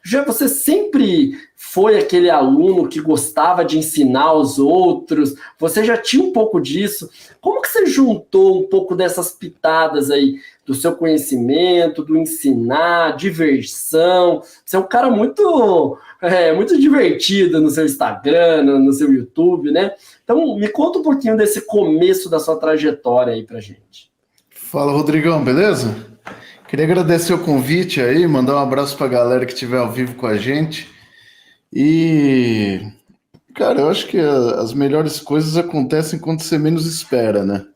Já você sempre foi aquele aluno que gostava de ensinar os outros? Você já tinha um pouco disso? Como que você juntou um pouco dessas pitadas aí do seu conhecimento, do ensinar, diversão? Você é um cara muito divertido no seu Instagram, no seu YouTube, né? Então, me conta um pouquinho desse começo da sua trajetória aí pra gente. Fala, Rodrigão, beleza? Queria agradecer o convite aí, mandar um abraço pra galera que estiver ao vivo com a gente. E, cara, eu acho que as melhores coisas acontecem quando você menos espera, né?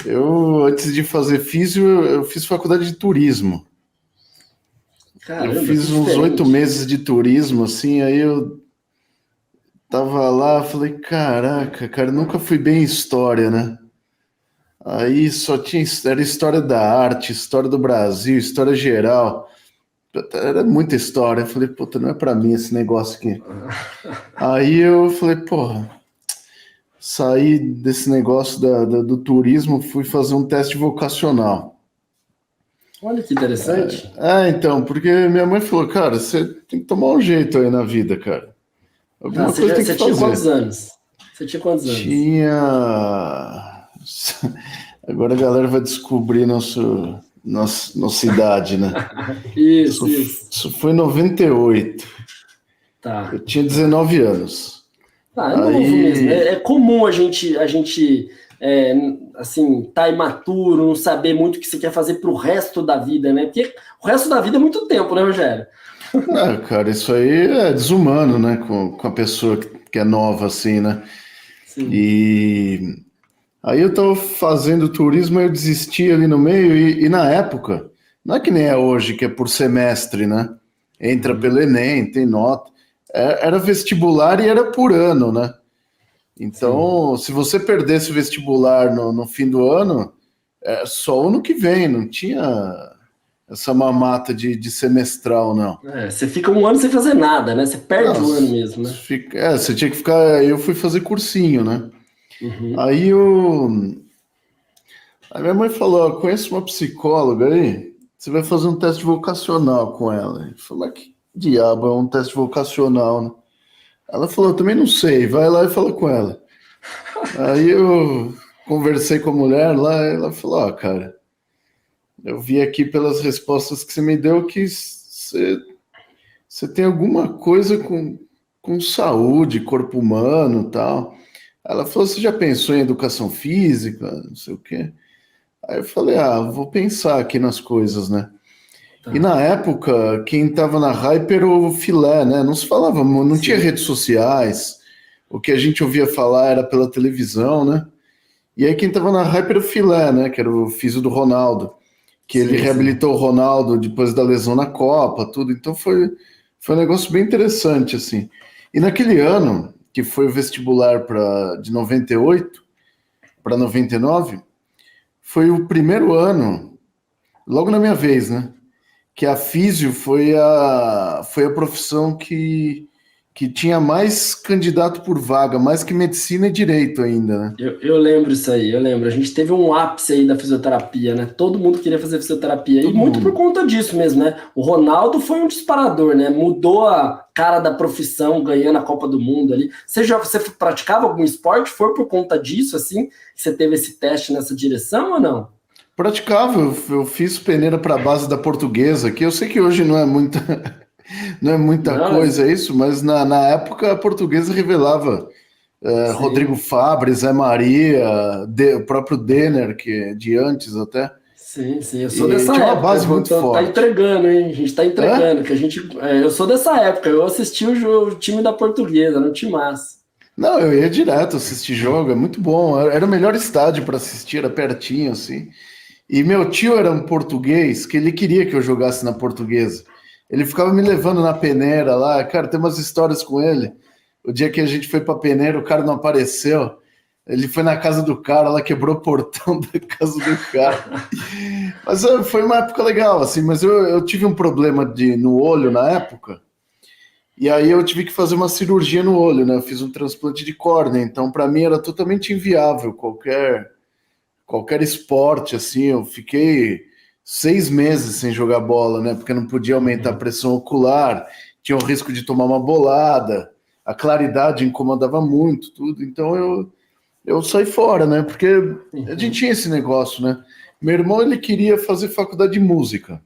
Eu, antes de fazer físio, eu fiz faculdade de turismo. Eu Caramba, que fiz uns 8 diferente. meses de turismo, assim, aí eu tava lá, falei, caraca, cara, eu nunca fui bem em história, né? Aí só tinha, era história da arte, história do Brasil, história geral. Era muita história. Eu falei, puta, não é pra mim esse negócio aqui. Aí eu falei, porra, saí desse negócio do turismo, fui fazer um teste vocacional. Olha que interessante. Então, porque minha mãe falou, cara, você tem que tomar um jeito aí na vida, cara. Ah, Alguma coisa tem que você tinha quantos fazer. anos? Você tinha quantos anos? Tinha. Agora a galera vai descobrir nossa idade, né? Isso, Isso, isso. isso foi em 98. Eu Tá. tinha 19 anos. Ah, é novo mesmo. Aí, É comum a gente assim, tá imaturo, não saber muito o que você quer fazer pro resto da vida, né? Porque o resto da vida é muito tempo, né, Rogério? cara, isso aí é desumano, né? Com a pessoa que é nova assim, né? Sim. E aí eu tava fazendo turismo, eu desisti ali no meio, e na época, não é que nem é hoje, que é por semestre, né? Entra Uhum. pelo Enem, tem nota. Era vestibular e era por ano, né? Sim. Então, se você perdesse o vestibular no fim do ano, é só o ano que vem, não tinha essa mamata de semestral, não. É, você fica um ano sem fazer nada, né? Você perde Não, o ano mesmo, né? você tinha que ficar. Eu fui fazer cursinho, né? Uhum. Aí eu, a minha mãe falou: "Ó, conheço uma psicóloga aí, você vai fazer um teste vocacional com ela." Eu falei: "Mas que diabo é um teste vocacional, né?" Ela falou: "Eu também não sei, vai lá e fala com ela." Aí eu conversei com a mulher lá, e ela falou: "Ó, cara, eu vi aqui pelas respostas que você me deu que você tem alguma coisa com saúde, corpo humano e tal." Ela falou: "Você já pensou em educação física? Não sei o quê." Aí eu falei: "Ah, vou pensar aqui nas coisas, né?" E Tá. na época, quem estava na hype era o filé, né? Não se falava, não tinha Sim. redes sociais. O que a gente ouvia falar era pela televisão, né? E aí quem estava na hype era o filé, né? Que era o físio do Ronaldo, que ele Sim, sim. reabilitou o Ronaldo depois da lesão na Copa, tudo. Então foi um negócio bem interessante, assim. E naquele ano, que foi o vestibular de 98 para 99, foi o primeiro ano, logo na minha vez, né? Que a físio foi a profissão que tinha mais candidato por vaga, mais que medicina e direito ainda, né? Eu lembro isso aí, eu lembro. A gente teve um ápice aí da fisioterapia, né? Todo mundo queria fazer fisioterapia. E Todo muito por mundo. conta disso mesmo, né? O Ronaldo foi um disparador, né? Mudou a cara da profissão, ganhando a Copa do Mundo ali. Você praticava algum esporte? Foi por conta disso, assim, que você teve esse teste nessa direção ou não? Praticava, eu fiz peneira para a base da Portuguesa, que eu sei que hoje não é muita, não é muita Não, coisa isso, mas na época a Portuguesa revelava Rodrigo sim, Fabre, Zé Maria, o próprio Denner, que é de antes até, sim, sim. Eu sou e dessa tinha uma época. base muito Tá forte. entregando, hein? A gente tá Hã? entregando, que a gente. Eu sou dessa época. Eu assisti o time da Portuguesa, no timaço. Não, eu ia direto assistir jogo, é muito bom. Era o melhor estádio para assistir, era pertinho, assim. E meu tio era um português que ele queria que eu jogasse na Portuguesa. Ele ficava me levando na peneira lá. Cara, tem umas histórias com ele. O dia que a gente foi pra peneira, o cara não apareceu. Ele foi na casa do cara, ela quebrou o portão da casa do cara. Mas foi uma época legal, assim. Mas eu tive um problema no olho na época. E aí eu tive que fazer uma cirurgia no olho, né? Eu fiz um transplante de córnea. Então, para mim, era totalmente inviável qualquer esporte, assim. Eu fiquei 6 meses sem jogar bola, né? Porque não podia aumentar a pressão ocular, tinha o risco de tomar uma bolada, a claridade incomodava muito, tudo. Então eu saí fora, né? Porque a gente tinha esse negócio, né? Meu irmão, ele queria fazer faculdade de música.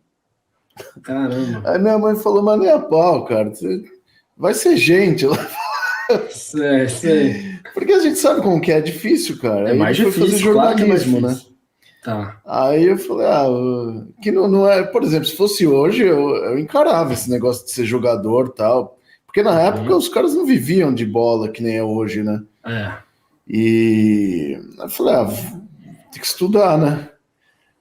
Caramba. Aí minha mãe falou, mas nem a pau, cara. Você vai ser gente. Sei. Porque a gente sabe como que é difícil, cara. É Aí mais ele foi fazer difícil, claro que é mais jornalismo, né? difícil. Tá. Aí eu falei, que não é... Por exemplo, se fosse hoje, eu encarava esse negócio de ser jogador e tal. Porque na época os caras não viviam de bola, que nem é hoje, né? É. E eu falei, tem que estudar, né?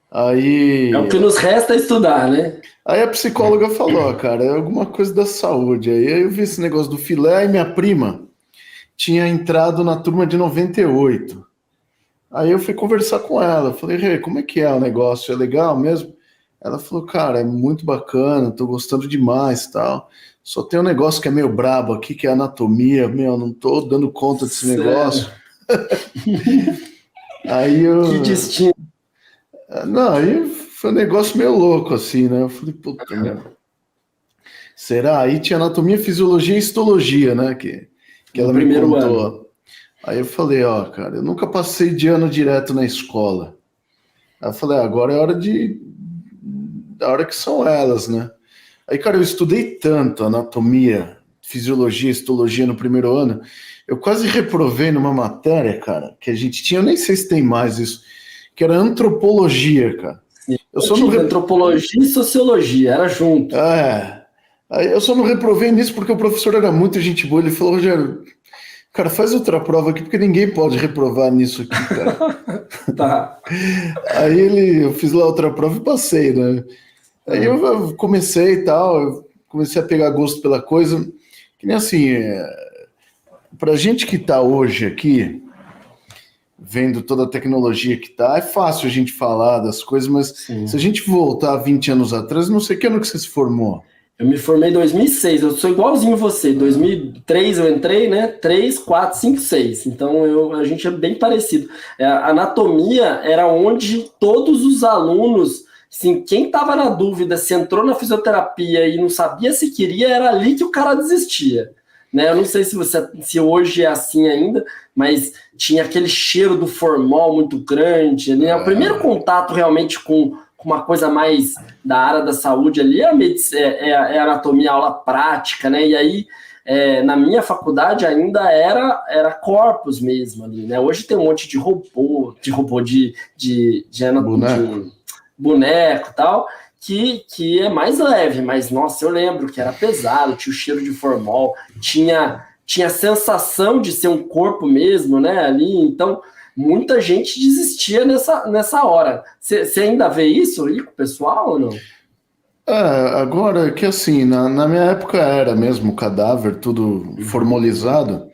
Aí... É o que nos resta estudar, né? Aí a psicóloga falou, cara, é alguma coisa da saúde. Aí eu vi esse negócio do filé e minha prima tinha entrado na turma de 98. Aí eu fui conversar com ela, falei, Rê, como é que é o negócio? É legal mesmo? Ela falou, cara, é muito bacana, tô gostando demais, tal. Só tem um negócio que é meio brabo aqui, que é a anatomia, meu, não tô dando conta desse negócio. Aí eu... Que destino. Não, aí foi um negócio meio louco, assim, né? Eu falei, puta, meu. Será? Aí tinha anatomia, fisiologia e histologia, né? Que ela me contou. Ano. Aí eu falei, cara, eu nunca passei de ano direto na escola. Aí eu falei, agora é a hora que são elas, né? Aí, cara, eu estudei tanto anatomia, fisiologia, histologia no primeiro ano, eu quase reprovei numa matéria, cara, que a gente tinha, eu nem sei se tem mais isso, que era antropologia, cara. Sim. Eu só não antropologia e sociologia, era junto. Aí eu só não reprovei nisso porque o professor era muito gente boa, ele falou, Rogério, cara, faz outra prova aqui, porque ninguém pode reprovar nisso aqui, cara. Tá. Aí eu fiz lá outra prova e passei, né? Aí eu comecei e tal, eu comecei a pegar gosto pela coisa, que nem assim, pra gente que tá hoje aqui, vendo toda a tecnologia que tá, é fácil a gente falar das coisas, mas Sim. Se a gente voltar 20 anos atrás, não sei que ano que você se formou. Eu me formei em 2006, eu sou igualzinho você. Em 2003 eu entrei, né? 3, 4, 5, 6. Então a gente é bem parecido. A anatomia era onde todos os alunos, assim, quem estava na dúvida se entrou na fisioterapia e não sabia se queria, era ali que o cara desistia. Né? Eu não sei se hoje é assim ainda, mas tinha aquele cheiro do formol muito grande. Né? O primeiro contato realmente com uma coisa mais da área da saúde ali é a anatomia, aula prática, né? E aí, na minha faculdade ainda era corpos mesmo ali, né? Hoje tem um monte de robô de boneco e tal, que é mais leve, mas, nossa, eu lembro que era pesado, tinha o cheiro de formol, tinha sensação de ser um corpo mesmo, né? Ali, então... Muita gente desistia nessa hora. Você ainda vê isso aí com o pessoal ou não? Agora que assim, na minha época era mesmo cadáver, tudo formalizado.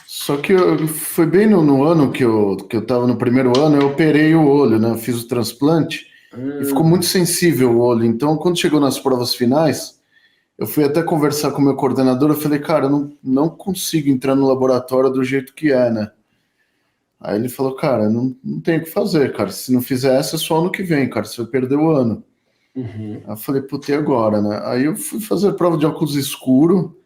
Só que foi bem no ano que eu tava no primeiro ano, eu operei o olho, né? Eu fiz o transplante e ficou muito sensível o olho. Então, quando chegou nas provas finais, eu fui até conversar com o meu coordenador, eu falei, cara, eu não consigo entrar no laboratório do jeito que é, né? Aí ele falou, cara, não tem o que fazer, cara. Se não fizer essa, é só ano que vem, cara. Você vai perder o ano. Aí eu falei, puta, e agora, né? Aí eu fui fazer a prova de óculos escuro,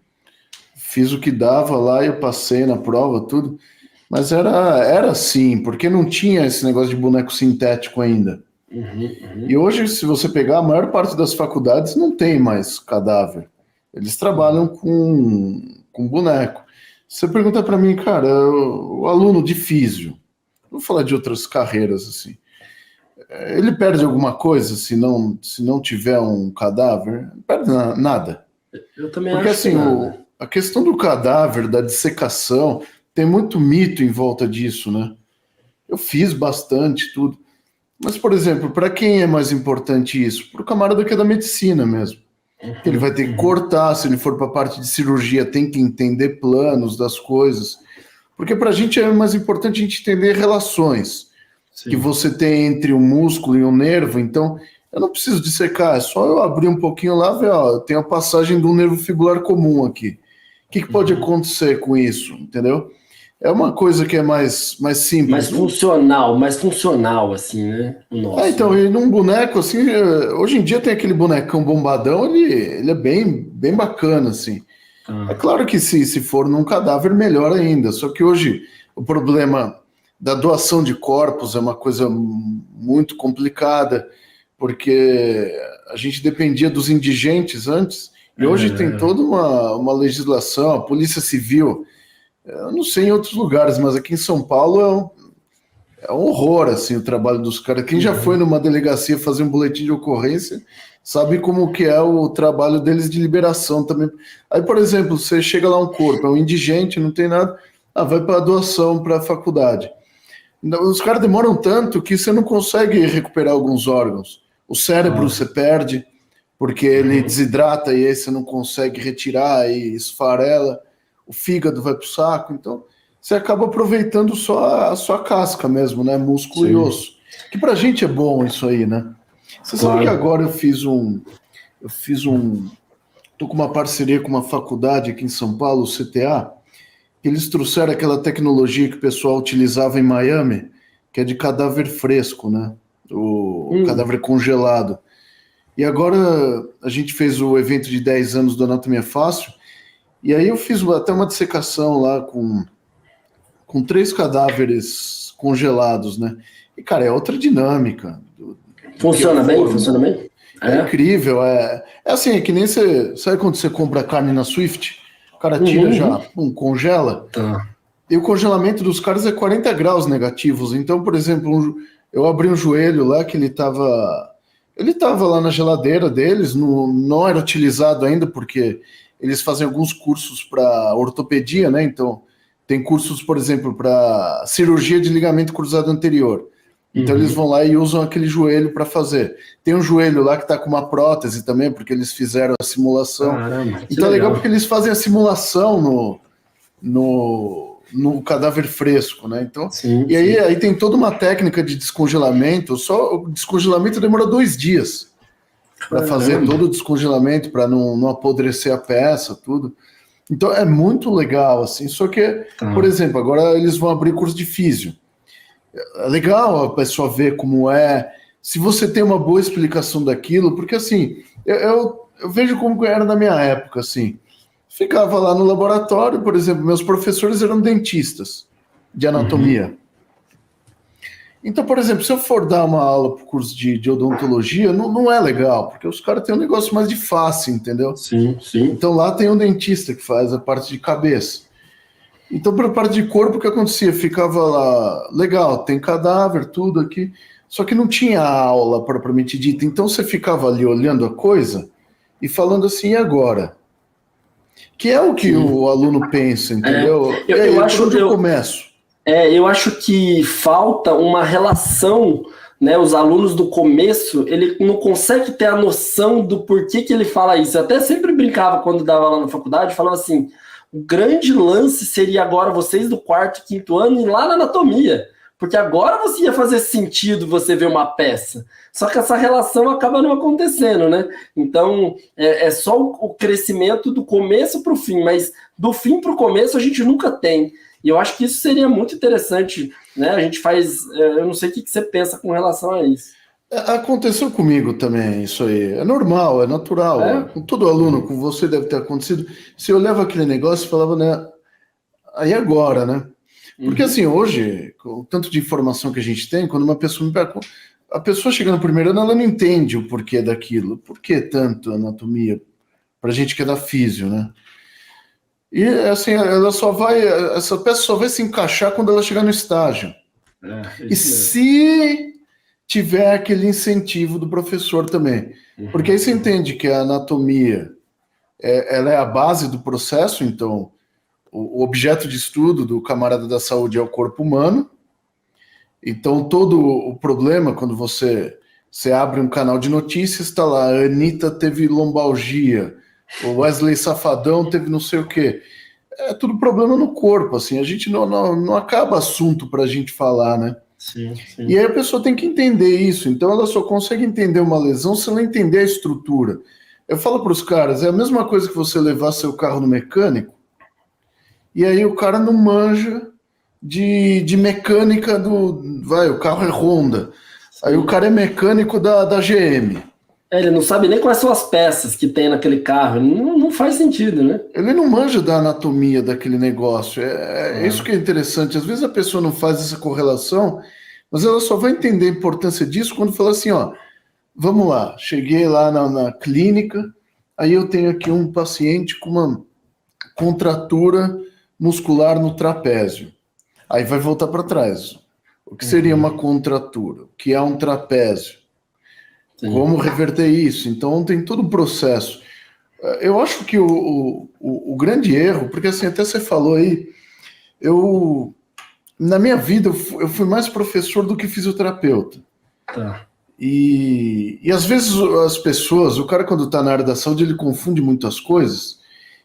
fiz o que dava lá, eu passei na prova, tudo. Mas era assim, porque não tinha esse negócio de boneco sintético ainda. E hoje, se você pegar, a maior parte das faculdades não tem mais cadáver. Eles trabalham com boneco. Você pergunta para mim, cara, o aluno de físio, vou falar de outras carreiras assim, ele perde alguma coisa se não tiver um cadáver? Não perde nada. Eu também Porque acho assim, a questão do cadáver, da dissecação, tem muito mito em volta disso, né? Eu fiz bastante tudo. Mas, por exemplo, para quem é mais importante isso? Para o camarada que é da medicina mesmo. Ele vai ter que cortar, se ele for para a parte de cirurgia, tem que entender planos das coisas. Porque para a gente é mais importante a gente entender relações que você tem entre um músculo e um nervo. Então, eu não preciso dissecar, é só eu abrir um pouquinho lá e ver, tem a passagem do nervo fibular comum aqui. O que pode acontecer com isso, entendeu? É uma coisa que é mais simples. Mais funcional, assim, né? O nosso. Então, e num boneco, assim, hoje em dia tem aquele bonecão bombadão, ele é bem bacana, assim. É claro que se for num cadáver, melhor ainda. Só que hoje o problema da doação de corpos é uma coisa muito complicada, porque a gente dependia dos indigentes antes, e hoje tem toda uma legislação, a Polícia Civil, eu não sei em outros lugares, mas aqui em São Paulo é um horror, assim, o trabalho dos caras. Quem já foi numa delegacia fazer um boletim de ocorrência sabe como que é o trabalho deles de liberação também. Aí, por exemplo, você chega lá um corpo, é um indigente, não tem nada, vai para doação para a faculdade. Os caras demoram tanto que você não consegue recuperar alguns órgãos. O cérebro você perde, porque ele desidrata e aí você não consegue retirar e esfarela. O fígado vai pro saco, então você acaba aproveitando só a sua casca mesmo, né? Músculo e osso. Que pra gente é bom isso aí, né? Você sabe que agora eu fiz tô com uma parceria com uma faculdade aqui em São Paulo, o CTA. Eles trouxeram aquela tecnologia que o pessoal utilizava em Miami, que é de cadáver fresco, né? O cadáver congelado. E agora a gente fez o evento de 10 anos do Anatomia Fácil, e aí eu fiz até uma dissecação lá com 3 cadáveres congelados, né? E, cara, é outra dinâmica. Funciona bem? Funciona bem? É incrível. É assim, é que nem você... Sabe quando você compra carne na Swift? O cara tira já, congela. E o congelamento dos caras é 40 graus negativos. Então, por exemplo, eu abri um joelho lá que ele tava lá na geladeira deles, não era utilizado ainda, porque eles fazem alguns cursos para ortopedia, né? Então, tem cursos, por exemplo, para cirurgia de ligamento cruzado anterior. Então, eles vão lá e usam aquele joelho para fazer. Tem um joelho lá que está com uma prótese também, porque eles fizeram a simulação. Caramba, então, é legal porque eles fazem a simulação no cadáver fresco, né? Então, aí tem toda uma técnica de descongelamento. Só o descongelamento demora 2 dias para fazer todo o descongelamento, para não apodrecer a peça, tudo. Então é muito legal, assim. Só que, por exemplo, agora eles vão abrir curso de físio. É legal a pessoa ver como é, se você tem uma boa explicação daquilo, porque assim, eu vejo como era na minha época, assim. Ficava lá no laboratório, por exemplo, meus professores eram dentistas de anatomia. Então, por exemplo, se eu for dar uma aula para o curso de odontologia, não é legal, porque os caras têm um negócio mais de face, entendeu? Sim. Então lá tem um dentista que faz a parte de cabeça. Então, para a parte de corpo, o que acontecia? Ficava lá, legal, tem cadáver, tudo aqui, só que não tinha aula propriamente dita. Então você ficava ali olhando a coisa e falando assim, e agora? Que é o que o aluno pensa, entendeu? Eu acho onde eu começo. Eu acho que falta uma relação, né? Os alunos do começo, ele não consegue ter a noção do porquê que ele fala isso. Eu até sempre brincava quando dava lá na faculdade, falava assim, o grande lance seria agora vocês do 4º, 5º ano ir lá na anatomia, porque agora você ia fazer sentido você ver uma peça. Só que essa relação acaba não acontecendo, né? Então, é só o crescimento do começo para o fim, mas do fim para o começo a gente nunca tem. E eu acho que isso seria muito interessante, né? A gente faz... eu não sei o que você pensa com relação a isso. Aconteceu comigo também isso aí. É normal, é natural. Com todo aluno, com você deve ter acontecido. Se eu olhava aquele negócio e falava, né? Aí agora, né? Porque assim, hoje, com o tanto de informação que a gente tem, quando uma pessoa me pergunta, a pessoa chega no primeiro ano, ela não entende o porquê daquilo. Por que tanto anatomia? Pra gente que é da físio, né? E assim, essa peça só vai se encaixar quando ela chegar no estágio. E se tiver aquele incentivo do professor também. Porque aí você entende que a anatomia ela é a base do processo, então o objeto de estudo do camarada da saúde é o corpo humano. Então todo o problema, quando você abre um canal de notícias, está lá, a Anitta teve lombalgia, o Wesley Safadão teve não sei o quê. É tudo problema no corpo, assim, a gente não acaba assunto para a gente falar, né? Sim. E aí a pessoa tem que entender isso, então ela só consegue entender uma lesão se ela entender a estrutura. Eu falo para os caras, é a mesma coisa que você levar seu carro no mecânico, e aí o cara não manja de mecânica o carro é Honda. Aí o cara é mecânico da GM. Ele não sabe nem quais são as peças que tem naquele carro. Não faz sentido, né? Ele não manja da anatomia daquele negócio. É isso que é interessante. Às vezes a pessoa não faz essa correlação, mas ela só vai entender a importância disso quando fala assim, ó, vamos lá, cheguei lá na clínica, aí eu tenho aqui um paciente com uma contratura muscular no trapézio. Aí vai voltar para trás. O que seria uma contratura? O que é um trapézio? Sim. Como reverter isso? Então tem todo o processo. Eu acho que o grande erro, porque assim, até você falou aí, na minha vida eu fui mais professor do que fisioterapeuta. Tá. E às vezes as pessoas, o cara quando está na área da saúde, ele confunde muitas coisas,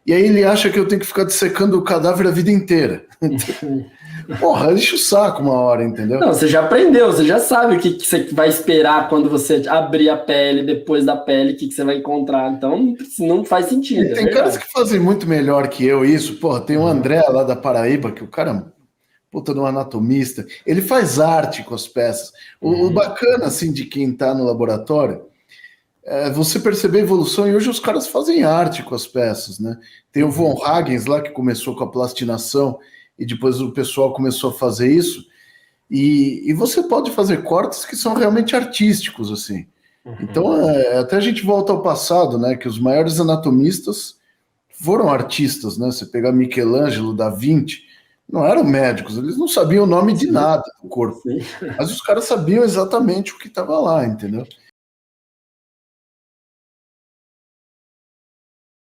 e aí ele acha que eu tenho que ficar dissecando o cadáver a vida inteira. Porra, enche o saco uma hora, entendeu? Não, você já aprendeu, você já sabe o que você vai esperar quando você abrir a pele, depois da pele, o que você vai encontrar. Então, não faz sentido. Tem caras que fazem muito melhor que eu isso. Porra, tem o André lá da Paraíba, que o cara é um puta de um anatomista. Ele faz arte com as peças. O bacana, assim, de quem tá no laboratório é você perceber a evolução, e hoje os caras fazem arte com as peças, né? Tem o Von Hagens lá, que começou com a plastinação, e depois o pessoal começou a fazer isso, e você pode fazer cortes que são realmente artísticos, assim. Então, até a gente volta ao passado, né, que os maiores anatomistas foram artistas, né? Você pegar Michelangelo, Da Vinci, não eram médicos, eles não sabiam o nome de nada do corpo, mas os caras sabiam exatamente o que estava lá, entendeu?